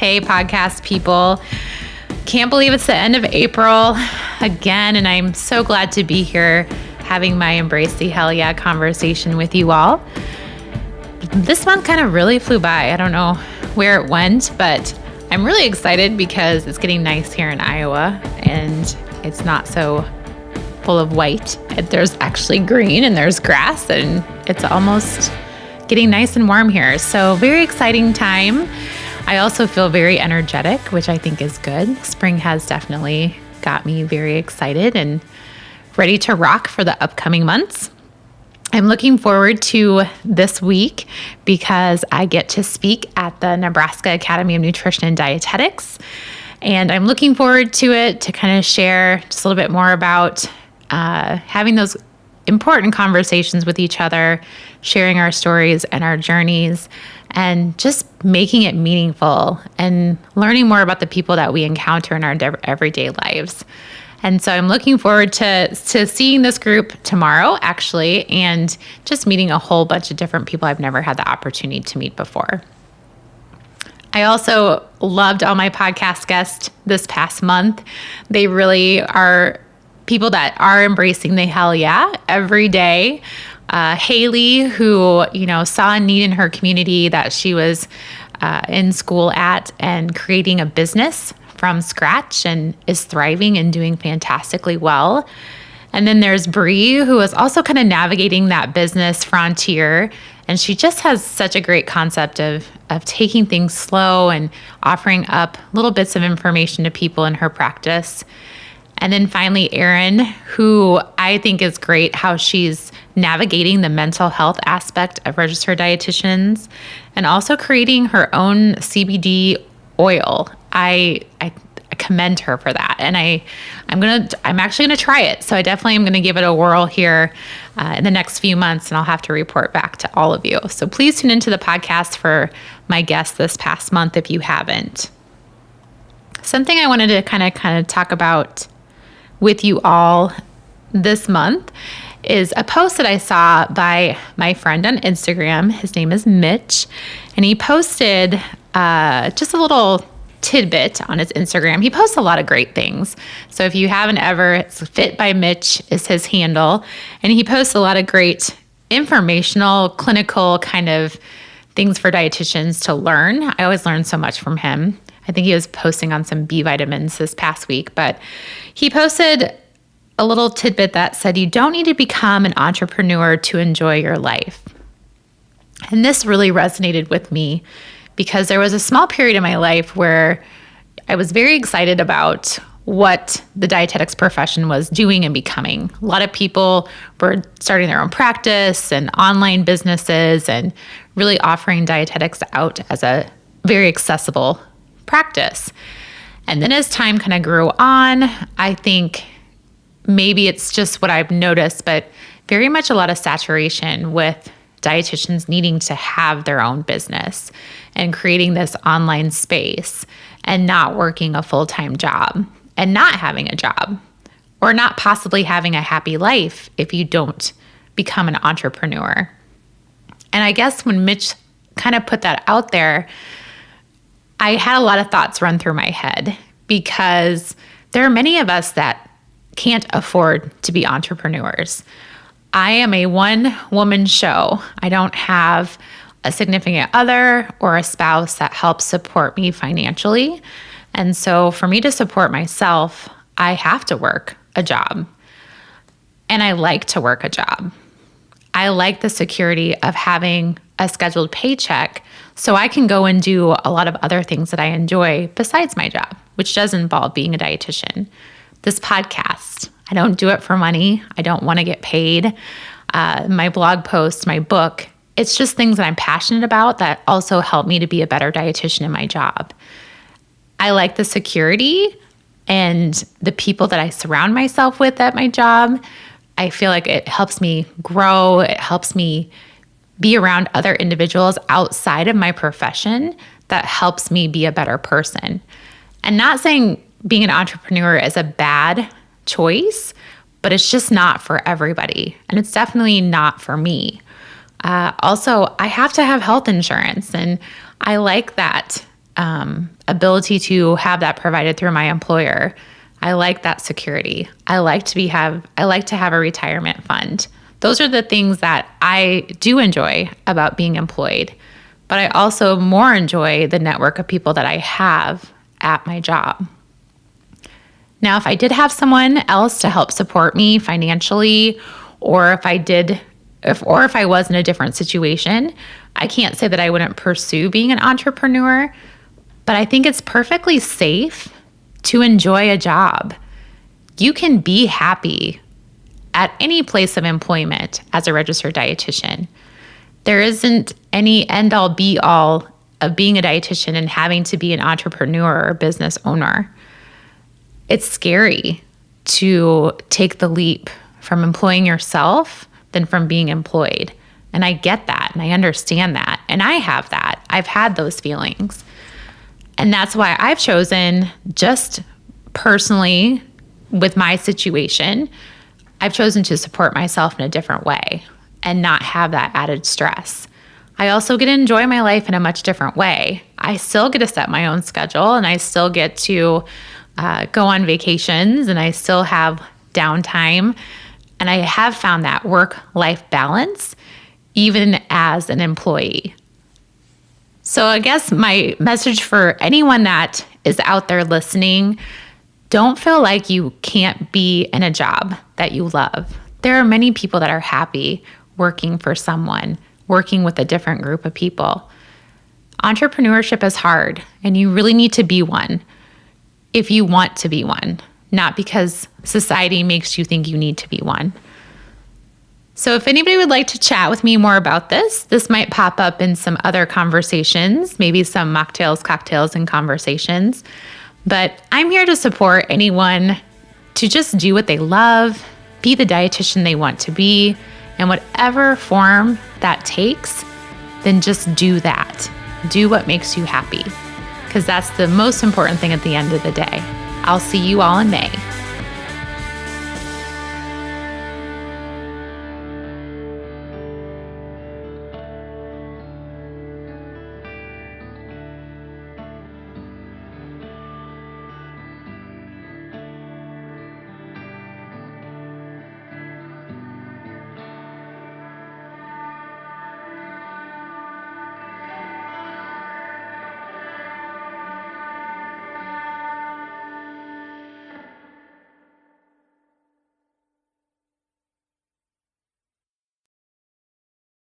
Hey, podcast people. Can't believe it's the end of April again, and I'm so glad to be here having my Embrace the Hell Yeah conversation with you all. This month kind of really flew by. I don't know where it went, but I'm really excited because it's getting nice here in Iowa, and it's not so full of white. There's actually green and there's grass, and it's almost getting nice and warm here. So very exciting time. I also feel very energetic, which I think is good. Spring has definitely got me very excited and ready to rock for the upcoming months. I'm looking forward to this week because I get to speak at the Nebraska Academy of Nutrition and Dietetics. And I'm looking forward to it to kind of share just a little bit more about having those important conversations with each other, sharing our stories and our journeys, and just making it meaningful and learning more about the people that we encounter in our everyday lives. And so I'm looking forward to seeing this group tomorrow, actually, and just meeting a whole bunch of different people I've never had the opportunity to meet before. I also loved all my podcast guests this past month. They really are people that are embracing the hell yeah every day. Haley, who, saw a need in her community that she was in school at and creating a business from scratch and is thriving and doing fantastically well. And then there's Bree, who is also kind of navigating that business frontier. And she just has such a great concept of taking things slow and offering up little bits of information to people in her practice. And then finally, Erin, who I think is great how she's navigating the mental health aspect of registered dietitians and also creating her own CBD oil. I commend her for that. And I'm actually going to try it. So I definitely am going to give it a whirl here in the next few months, and I'll have to report back to all of you. So please tune into the podcast for my guest this past month if you haven't. Something I wanted to kind of talk about with you all this month is a post that I saw by my friend on Instagram. His name is Mitch, and he posted just a little tidbit on his Instagram. He posts a lot of great things. So if you haven't ever, it's Fit by Mitch is his handle, and he posts a lot of great informational, clinical kind of things for dietitians to learn. I always learn so much from him. I think he was posting on some B vitamins this past week, but he posted a little tidbit that said, you don't need to become an entrepreneur to enjoy your life. And this really resonated with me because there was a small period in my life where I was very excited about what the dietetics profession was doing and becoming. A lot of people were starting their own practice and online businesses and really offering dietetics out as a very accessible practice. And then as time kind of grew on, I think maybe it's just what I've noticed, but very much a lot of saturation with dietitians needing to have their own business and creating this online space and not working a full-time job and not having a job or not possibly having a happy life if you don't become an entrepreneur. And I guess when Mitch kind of put that out there, I had a lot of thoughts run through my head because there are many of us that can't afford to be entrepreneurs. I am a one-woman show. I don't have a significant other or a spouse that helps support me financially. And so for me to support myself, I have to work a job. And I like to work a job. I like the security of having a scheduled paycheck so I can go and do a lot of other things that I enjoy besides my job, which does involve being a dietitian. This podcast, I don't do it for money. I don't want to get paid. My blog posts, my book, it's just things that I'm passionate about that also help me to be a better dietitian in my job. I like the security and the people that I surround myself with at my job. I feel like it helps me grow. It helps me be around other individuals outside of my profession that helps me be a better person. And not saying being an entrepreneur is a bad choice, but it's just not for everybody. And it's definitely not for me. Also, I have to have health insurance, and I like that ability to have that provided through my employer. I like that security. I like to have a retirement fund. Those are the things that I do enjoy about being employed. But I also more enjoy the network of people that I have at my job. Now, if I did have someone else to help support me financially, or if I was in a different situation, I can't say that I wouldn't pursue being an entrepreneur, but I think it's perfectly safe to enjoy a job. You can be happy at any place of employment as a registered dietitian. There isn't any end-all be-all of being a dietitian and having to be an entrepreneur or business owner. It's scary to take the leap from employing yourself than from being employed. And I get that, and I understand that, and I have that. I've had those feelings. And that's why I've chosen, just personally with my situation, I've chosen to support myself in a different way and not have that added stress. I also get to enjoy my life in a much different way. I still get to set my own schedule, and I still get to go on vacations, and I still have downtime. And I have found that work-life balance even as an employee. So I guess my message for anyone that is out there listening, don't feel like you can't be in a job that you love. There are many people that are happy working for someone, working with a different group of people. Entrepreneurship is hard, and you really need to be one if you want to be one, not because society makes you think you need to be one. So if anybody would like to chat with me more about this might pop up in some other conversations, maybe some mocktails, cocktails, and conversations. But I'm here to support anyone to just do what they love, be the dietitian they want to be, and whatever form that takes, then just do that. Do what makes you happy, because that's the most important thing at the end of the day. I'll see you all in May.